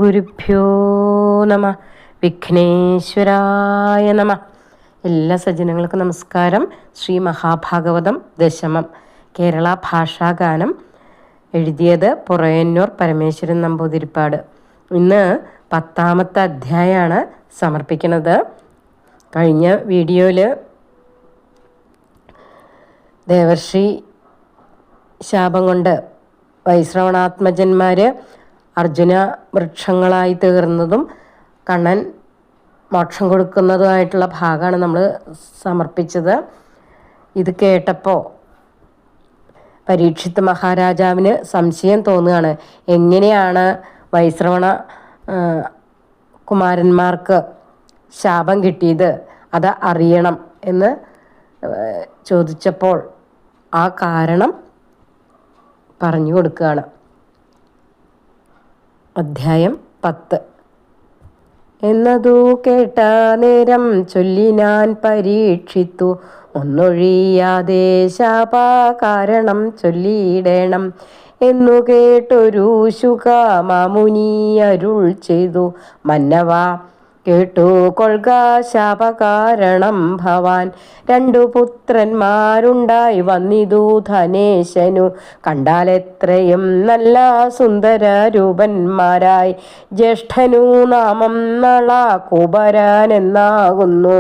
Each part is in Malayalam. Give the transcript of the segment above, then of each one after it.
ഗുരുഭ്യോ നമ. വിഘ്നേശ്വരായ നമ. എല്ലാ സജ്ജനങ്ങൾക്കും നമസ്കാരം. ശ്രീ മഹാഭാഗവതം ദശമം കേരള ഭാഷാഗാനം എഴുതിയത് പുറയന്നൂർ പരമേശ്വരൻ നമ്പൂതിരിപ്പാട്. ഇന്ന് 10ാമത്തെ അധ്യായമാണ് സമർപ്പിക്കുന്നത്. കഴിഞ്ഞ വീഡിയോയിൽ ദേവർഷി ശാപം കൊണ്ട് വൈശ്രവണാത്മജന്മാർ അർജുന വൃക്ഷങ്ങളായി തീർന്നതും കണ്ണൻ മോക്ഷം കൊടുക്കുന്നതുമായിട്ടുള്ള ഭാഗമാണ് നമ്മൾ സമർപ്പിച്ചത്. ഇത് കേട്ടപ്പോൾ പരീക്ഷിത്ത് മഹാരാജാവിന് സംശയം തോന്നുകയാണ്. എങ്ങനെയാണ് വൈശ്രവണ കുമാരന്മാർക്ക് ശാപം കിട്ടിയത്, അത് അറിയണം എന്ന് ചോദിച്ചപ്പോൾ ആ കാരണം പറഞ്ഞു കൊടുക്കുകയാണ്. അധ്യായം 10. എന്നതു കേട്ട നേരം ചൊല്ലിനാൻ പരീക്ഷിത്തു, ഒന്നൊഴിയാതെ ശാപ കാരണം ചൊല്ലിയിടണം എന്നു കേട്ടൊരു ശുഖമാമുനി അരുൾ ചെയ്തു. മന്നവ കേട്ടു കൊൾക ശാപകാരണം ഭവാൻ. 2 പുത്രന്മാരുണ്ടായി വന്നിതു ധനേശനു, കണ്ടാലെത്രയും നല്ല സുന്ദര രൂപന്മാരായി. ജ്യേഷ്ഠനു നാമം നള കുബരൻ എന്നാകുന്നു,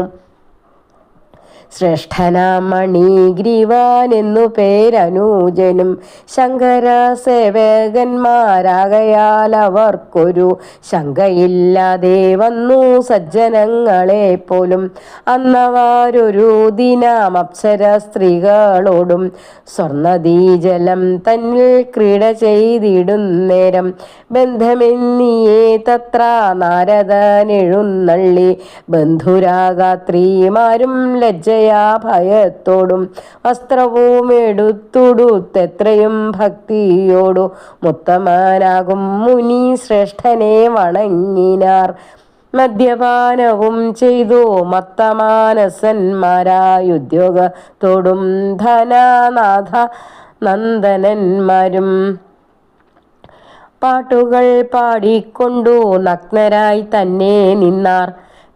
ശ്രേഷ്ഠനാമണിഗ്രീവാൻ എന്നു പേരനൂജനും. ശങ്കര സേവകന്മാരാകയാൽ അവർക്കൊരു ശങ്കയില്ലാതെ വന്നു സജ്ജനങ്ങളെ പോലും. അന്നവാരൊരു ദിനം അപ്സര സ്ത്രീകളോടും സ്വർണദീജലം തന്നിൽ ക്രീഡ ചെയ്തിടുന്നേരം ബന്ധമെന്നിയേ തത്ര നാരദനെഴുന്നള്ളി. ബന്ധുരാഗാത്രീമാരും ലജ്ജയാ ഭയത്തോടും വസ്ത്രവും എടുത്തുടുത്തെത്രയും ഭക്തിയോടു മുത്തമനാകും മുനി ശ്രേഷ്ഠനെ വണങ്ങിനാർ. മദ്യപാനവും ചെയ്തു മത്തമാനസന്മാരായുദ്യോഗത്തോടും ധനനാഥ നന്ദനന്മാരും പാട്ടുകൾ പാടിക്കൊണ്ടു നഗ്നരായി തന്നെ നിന്നാർ.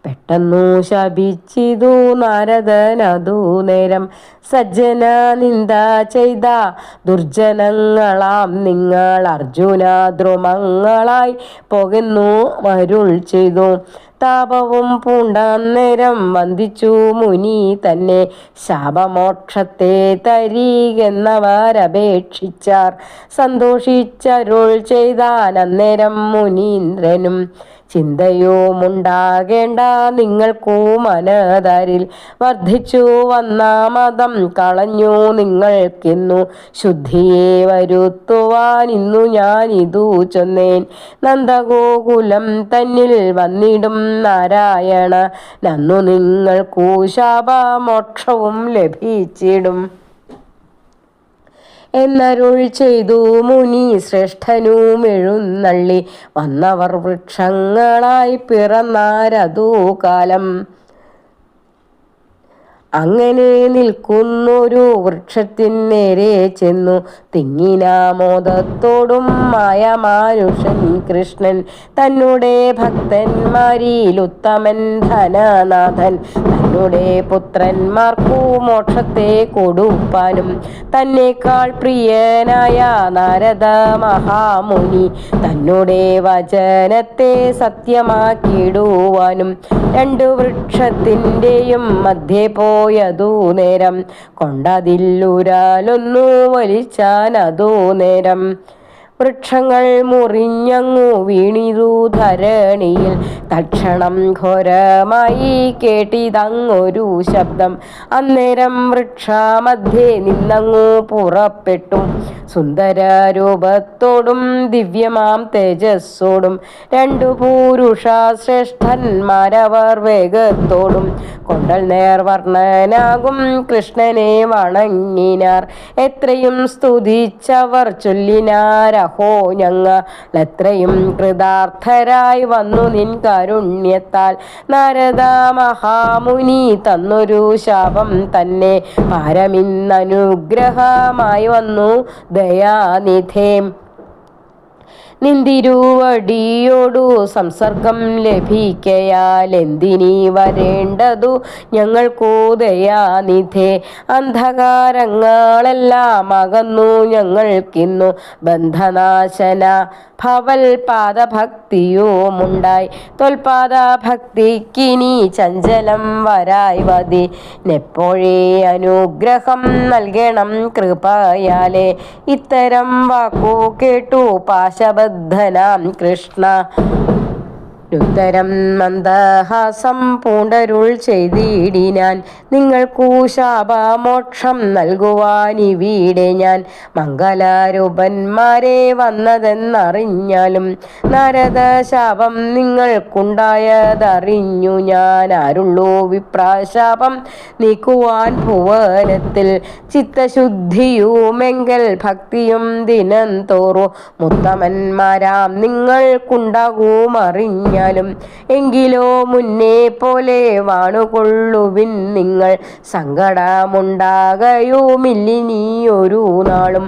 പെട്ടെന്നു ശപിച്ചിതു നാരദനതു നേരം, സജ്ജന നിന്ദ ചെയ്ത ദുർജനങ്ങളാം നിങ്ങൾ അർജുന ദ്രുമങ്ങളായി പോകുന്നു അരുൾ ചെയ്തു. താപവും പൂണ്ടന്നേരം വന്ദിച്ചു മുനി തന്നെ, ശാപമോക്ഷത്തെ തരികെന്നവരപേക്ഷിച്ചാർ. സന്തോഷിച്ചരുൾ ചെയ്താൻ അന്നേരം മുനീന്ദ്രനും, ചിന്തയുമുണ്ടാകേണ്ട നിങ്ങൾക്കു മനതാരിൽ. വർദ്ധിച്ചു വന്ന മതം കളഞ്ഞു നിങ്ങൾക്കിന്നു, ശുദ്ധിയെ വരുത്തുവാൻ ഇന്നു ഞാനിതു ചൊന്നേൻ. നന്ദഗോകുലം തന്നിൽ വന്നിടും നാരായണ, നന്നു നിങ്ങൾക്കു ശാപമോക്ഷവും ലഭിച്ചിടും എന്നരുൾ ചെയ്തു മുനി ശ്രേഷ്ഠനും എഴുന്നള്ളി. വന്നവർ വൃക്ഷങ്ങളായി പിറന്നാരതു കാലം. അങ്ങനെ നിൽക്കുന്നൊരു വൃക്ഷത്തിൻ നേരെ ചെന്നു തിങ്ങിനാമോദത്തോടും മായ മാനുഷൻ കൃഷ്ണൻ. തന്നുടെ ഭക്തന്മാരിൽ ഉത്തമൻ ധനനാഥൻ, തന്നുടെ പുത്രന്മാർക്കു മോക്ഷത്തെ കൊടുപ്പാനും തന്നേക്കാൾ പ്രിയനായ നാരദ മഹാമുനി, തന്നുടെ വചനത്തെ സത്യമാക്കിയിടുവാനും 2 വൃക്ഷത്തിൻ്റെയും മധ്യേ പോയതു നേരം. കൊണ്ടതില്ലുരാലൊന്നു വലിച്ചാനതു നേരം. വൃക്ഷങ്ങൾ മുറിഞ്ഞങ്ങു വീണിതു ധരണിയിൽ. തക്ഷണം ഘോരമായി കേട്ടിതങ്ങൊരു ശബ്ദം. അന്നേരം വൃക്ഷമധ്യേ നിന്നങ്ങു പുറപ്പെട്ടു സുന്ദരരൂപത്തോടും ദിവ്യമാം തേജസ്സോടും 2 പുരുഷ ശ്രേഷ്ഠന്മാരവർ വേഗത്തോടും കൊണ്ടൽ നേർവർണ്ണനാകും കൃഷ്ണനെ വണങ്ങിനാർ. എത്രയും സ്തുതിച്ചവർ ചൊല്ലിനാര, ഹോ ഞങ്ങളെത്രയും കൃതാർത്ഥരായി വന്നു നിൻ കാരുണ്യത്താൽ. നാരദ മഹാമുനി തന്നൊരു ശാപം തന്നെ പാരമിന്നനുഗ്രഹമായി വന്നു ദയാനിധേ. നിന്തിരുവടിയോടു സംസർഗം ലഭിക്കയാൽ എന്തിനീ വരേണ്ടതു ഞങ്ങൾക്കു ദയാനിധേ. അന്ധകാരങ്ങളെല്ലാം അകന്നു ഞങ്ങൾക്കിന്നു ബന്ധനാശന ഭവൽ പാദഭക്തിയുമുണ്ടായി. തൊൽപാദ ഭക്തിക്കിനി ചഞ്ചലം വരായി വതി നെപ്പോഴേ അനുഗ്രഹം നൽകണം കൃപയാലേ. ഇത്തരം വാക്കു കേട്ടു പാശബദ്ധനാം കൃഷ്ണ ഉത്തരം മന്ദഹാസം പൂണ്ടരുൾ ചെയ്തിടിനാൻ. നിങ്ങൾക്കു ശാപമോക്ഷം നൽകുവാനിവിടെ ഞാൻ മംഗലാരൂപന്മാരെ വന്നതെന്നറിഞ്ഞാലും നാരദ ശാപം നിങ്ങൾക്കുണ്ടായതറിഞ്ഞു ഞാൻ. ആരുള്ളൂ വിപ്രാശാപം നീക്കുവാൻ ഭുവനത്തിൽ ചിത്തശുദ്ധിയുമെങ്കിൽ ഭക്തിയും ദിനം തോറു മുത്തമന്മാരാം നിങ്ങൾക്കുണ്ടാകുമറിഞ്ഞ എങ്കിലോ മുന്നേ പോലെ വാണുകൊള്ളുവിൻ നിങ്ങൾ സങ്കടമുണ്ടാകയുമില്ലിനിയൊരു നാളും.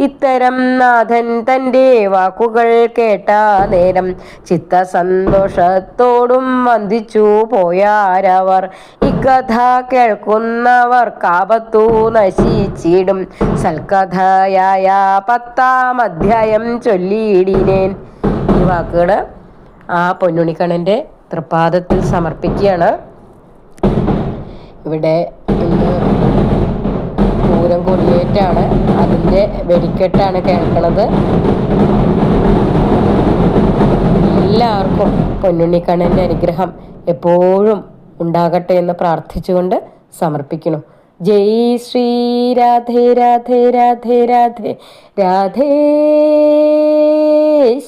ഇത്തരം നാഥൻ തൻ്റെ വാക്കുകൾ കേട്ട നേരം ചിത്തസന്തോഷത്തോടും വന്ദിച്ചു പോയാരവർ. ഇക്കഥ കേൾക്കുന്നവർ കാപത്തു നശിച്ചിടും. സൽക്കഥയായ 10-ാം അധ്യായം ചൊല്ലിയിടിനേൻ. ഈ വാക്കുകൾ ആ പൊന്നുണിക്കണ്ണൻ്റെ തൃപ്പാദത്തിൽ സമർപ്പിക്കുകയാണ്. ഇവിടെ ഇന്ന് പൂരം കൊടിയേറ്റാണ്, അതിൻ്റെ വെടിക്കെട്ടാണ് കേൾക്കുന്നത്. എല്ലാവർക്കും പൊന്നുണ്ണിക്കണ്ണൻ്റെ അനുഗ്രഹം എപ്പോഴും ഉണ്ടാകട്ടെ എന്ന് പ്രാർത്ഥിച്ചുകൊണ്ട് സമർപ്പിക്കുന്നു. ജയ് ശ്രീ രാധേ രാധേ രാധേ രാധേ രാധേ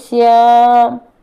ശ്യാം.